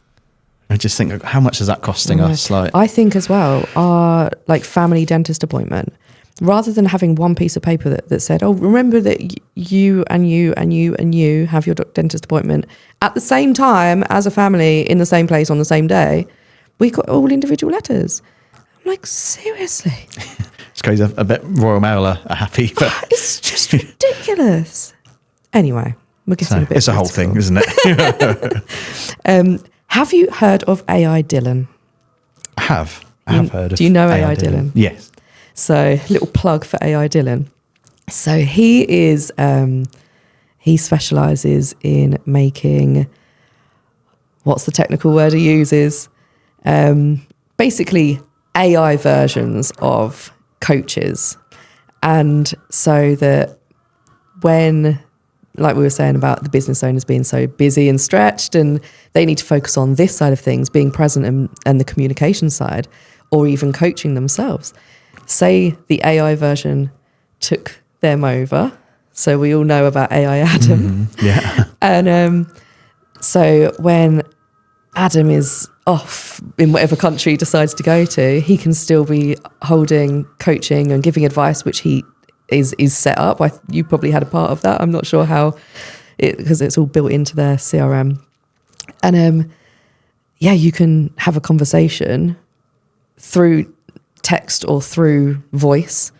I just think, how much is that costing us? I think as well, our like family dentist appointment, rather than having one piece of paper that said, oh, remember that you and you and you and you have your dentist appointment at the same time as a family in the same place on the same day, we got all individual letters. I'm like, seriously? It's crazy. I bet Royal Mail are happy. But it's just ridiculous. Anyway, we're getting a bit It's a whole thing, isn't it? Have you heard of AI Dylan? I have heard of. Do you know AI Dylan? Yes. So, little plug for AI Dylan. So he is, he specialises in making, what's the technical word he uses? Basically AI versions of coaches. And so that when like we were saying about the business owners being so busy and stretched, and they need to focus on this side of things, being present and the communication side, or even coaching themselves. Say the AI version took them over. So we all know about AI Adam. Yeah. And so when Adam is off in whatever country he decides to go to, he can still be holding coaching and giving advice, which he is set up. You probably had a part of that. I'm not sure how, because it's all built into their CRM. And you can have a conversation through text or through voice,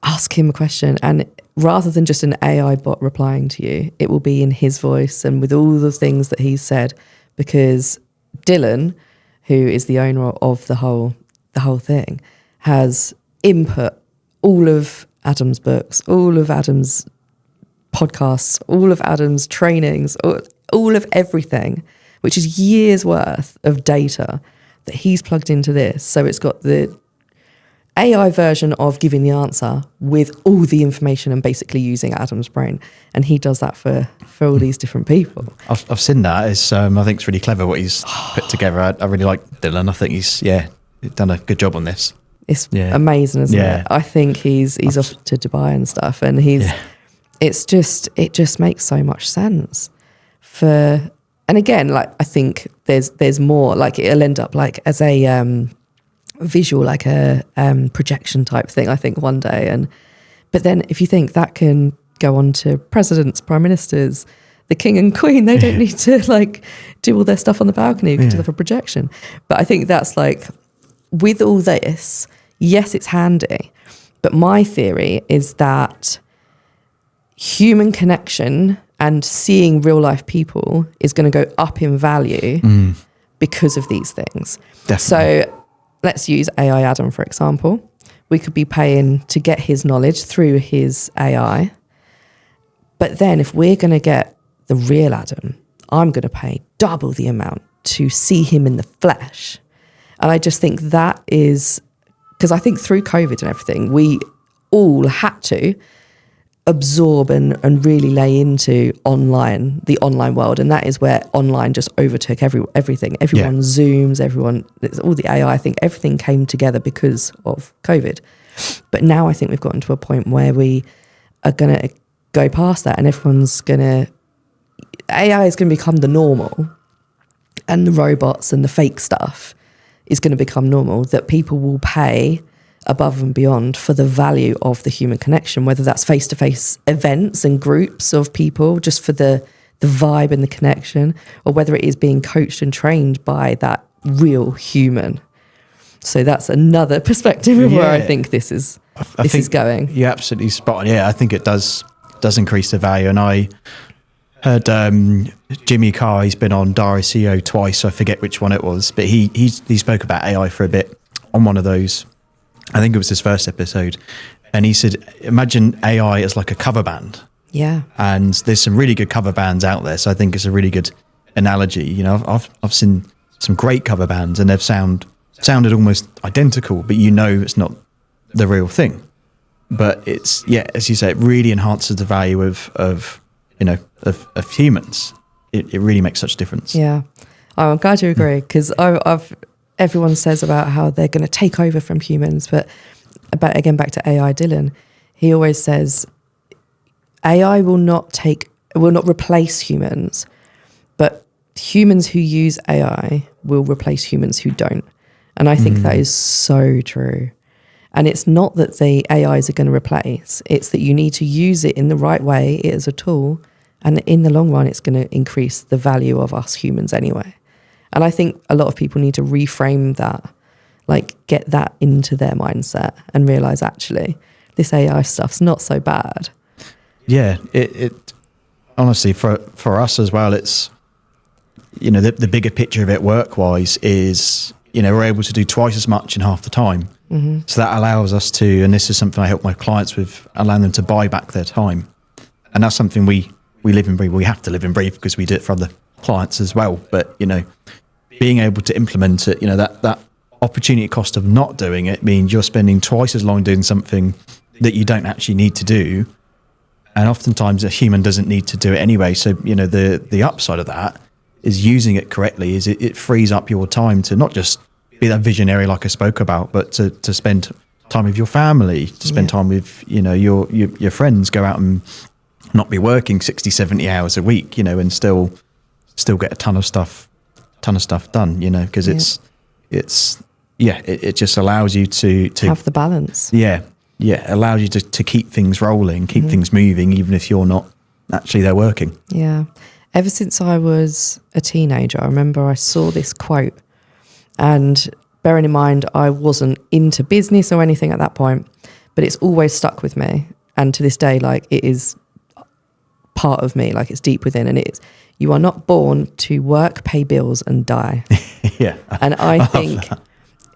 ask him a question, and rather than just an AI bot replying to you, it will be in his voice and with all the things that he's said, because Dylan, who is the owner of the whole thing, has input all of Adam's books, all of Adam's podcasts, all of Adam's trainings, all of everything, which is years worth of data that he's plugged into this. So it's got the AI version of giving the answer with all the information and basically using Adam's brain. And he does that for all these different people. I've seen that. It's, I think it's really clever what he's put together. I really like Dylan. I think he's done a good job on this. It's amazing, isn't it? I think he's off to Dubai and stuff, and it just makes so much sense. And again, like, I think there's more, like, it'll end up like as a visual, like a projection type thing, I think, one day. But then if you think that can go on to presidents, prime ministers, the king and queen, they don't need to like do all their stuff on the balcony. You can do that for projection. But I think that's like, with all this, yes, it's handy. But my theory is that human connection and seeing real life people is going to go up in value because of these things. Definitely. So let's use AI Adam, for example. We could be paying to get his knowledge through his AI. But then if we're going to get the real Adam, I'm going to pay double the amount to see him in the flesh. And I just think that is, because I think through COVID and everything, we all had to absorb and really lay into the online world. And that is where online just overtook everything. Everyone Zooms, all the AI, I think everything came together because of COVID. But now I think we've gotten to a point where we are going to go past that, and AI is going to become the normal, and the robots and the fake stuff is going to become normal, that people will pay above and beyond for the value of the human connection, whether that's face-to-face events and groups of people just for the vibe and the connection, or whether it is being coached and trained by that real human. So that's another perspective of where I think this is going. You're absolutely spot on. Yeah, I think it does increase the value. And I heard Jimmy Carr, he's been on Diary CEO twice, so I forget which one it was, but he spoke about AI for a bit on one of those. I think it was his first episode, and he said, imagine AI as like a cover band. Yeah. And there's some really good cover bands out there, so I think it's a really good analogy. You know, I've seen some great cover bands, and they've sounded almost identical, but you know it's not the real thing. But it's, as you say, it really enhances the value of humans. It really makes such a difference. Yeah. Oh, I'm glad you agree, because everyone says about how they're going to take over from humans, but again, back to AI Dylan, he always says AI will not replace humans, but humans who use AI will replace humans who don't. And I think that is so true. And it's not that the AIs are going to replace, it's that you need to use it in the right way, it as a tool, and in the long run, it's going to increase the value of us humans anyway. And I think a lot of people need to reframe that, like get that into their mindset and realize actually this AI stuff's not so bad. Yeah, it honestly for us as well, it's, you know, the bigger picture of it work-wise is, you know, we're able to do twice as much in half the time. Mm-hmm. So that allows us to, and this is something I help my clients with, allowing them to buy back their time. And that's something we live and breathe. We have to live and breathe because we do it for other clients as well. But, you know, being able to implement it, you know, that opportunity cost of not doing it means you're spending twice as long doing something that you don't actually need to do. And oftentimes a human doesn't need to do it anyway. So, the upside of that is using it correctly is it frees up your time to not just be that visionary like I spoke about, but to spend time with your family, to spend time with, your friends, go out and not be working 60, 70 hours a week, and still get a ton of stuff done, because it just allows you to have the balance. Yeah, allows you to keep things rolling, keep things moving, even if you're not actually there working. Yeah. Ever since I was a teenager, I remember I saw this quote, and bearing in mind, I wasn't into business or anything at that point, but it's always stuck with me. And to this day, like, it is part of me, like it's deep within, and it's, you are not born to work, pay bills and die. Yeah. And I think,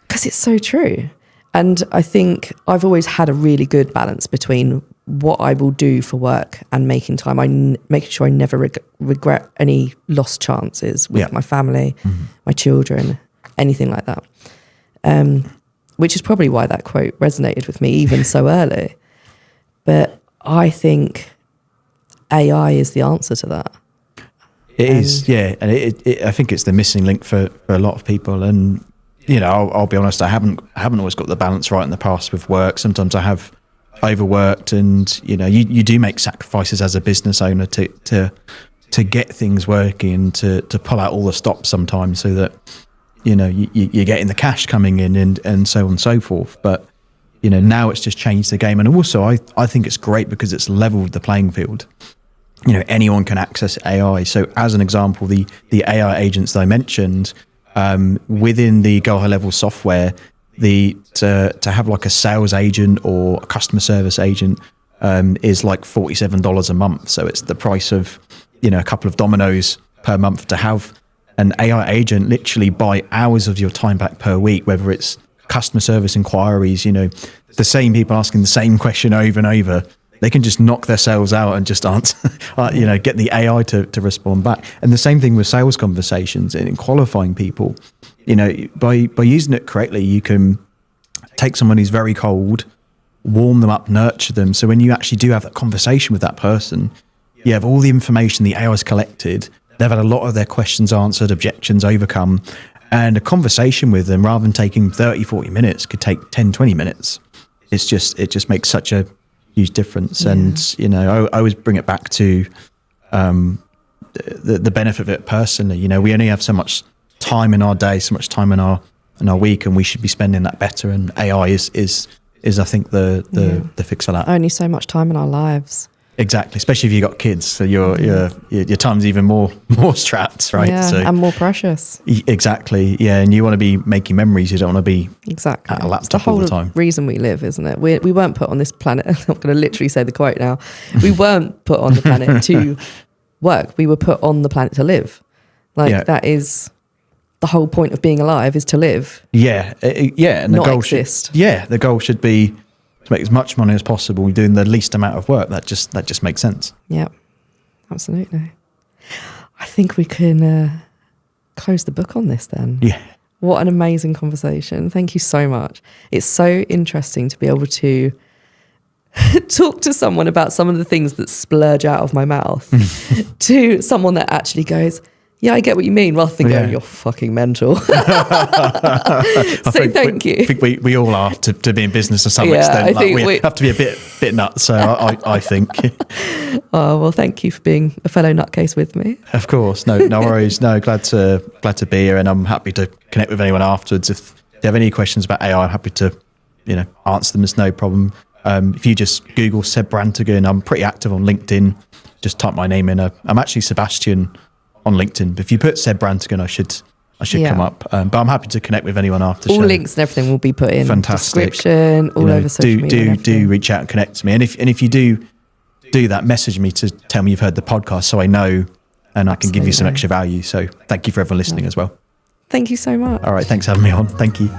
because it's so true. And I think I've always had a really good balance between what I will do for work and making time. Making sure I never regret any lost chances with my family, my children, anything like that. Which is probably why that quote resonated with me even so early. But I think AI is the answer to that. It is, yeah. And I think it's the missing link for a lot of people. And I'll be honest, I haven't always got the balance right in the past with work. Sometimes I have overworked, and you do make sacrifices as a business owner to get things working and to pull out all the stops sometimes, so that you're getting the cash coming in and so on and so forth. But now it's just changed the game. And also I think it's great because it's leveled the playing field. Anyone can access AI. So as an example, the AI agents that I mentioned, within the Go High Level software, to have like a sales agent or a customer service agent is like $47 a month. So it's the price of a couple of Dominoes per month to have an AI agent literally buy hours of your time back per week, whether it's customer service inquiries, the same people asking the same question over and over. They can just knock their sales out and just answer, get the AI to respond back. And the same thing with sales conversations and in qualifying people. By using it correctly, you can take someone who's very cold, warm them up, nurture them. So when you actually do have that conversation with that person, you have all the information the AI's collected. They've had a lot of their questions answered, objections overcome, and a conversation with them, rather than taking 30, 40 minutes, could take 10, 20 minutes. It just makes such a huge difference. Yeah. And I always bring it back to the benefit of it personally. We only have so much time in our day, so much time in our week, and we should be spending that better. And AI is I think the fix for that. Only so much time in our lives. Exactly, especially if you've got kids, so your time's even more strapped, right? Yeah, so, and more precious. Exactly, yeah, and you want to be making memories. You don't want to be at a laptop all the time. Reason we live, isn't it? We weren't put on this planet. I'm not going to literally say the quote now. We weren't put on the planet to work. We were put on the planet to live. That is the whole point of being alive, is to live. Yeah, and not exist. The goal should be to make as much money as possible, doing the least amount of work. That just makes sense. Yep, absolutely. I think we can close the book on this then. Yeah. What an amazing conversation. Thank you so much. It's so interesting to be able to talk to someone about some of the things that splurge out of my mouth to someone that actually goes, yeah, I get what you mean, rather than going, you're fucking mental. Thank you. I think we all are to be in business to some extent. I think we have to be a bit nuts, so I think. Oh, well, thank you for being a fellow nutcase with me. Of course. No worries. No, glad to be here, and I'm happy to connect with anyone afterwards. If they have any questions about AI, I'm happy to answer them. It's no problem. If you just Google Seb Brantigan, I'm pretty active on LinkedIn. Just type my name in. I'm actually Sebastian on LinkedIn. But if you put Seb Brantigan, I should come up. But I'm happy to connect with anyone after all show. Links and everything will be put in. Fantastic. Description, all over social media. Do reach out and connect to me. And if you do that, message me to tell me you've heard the podcast, so I know, and I can give you some extra value. So thank you for everyone listening as well. Thank you so much. All right. Thanks for having me on. Thank you.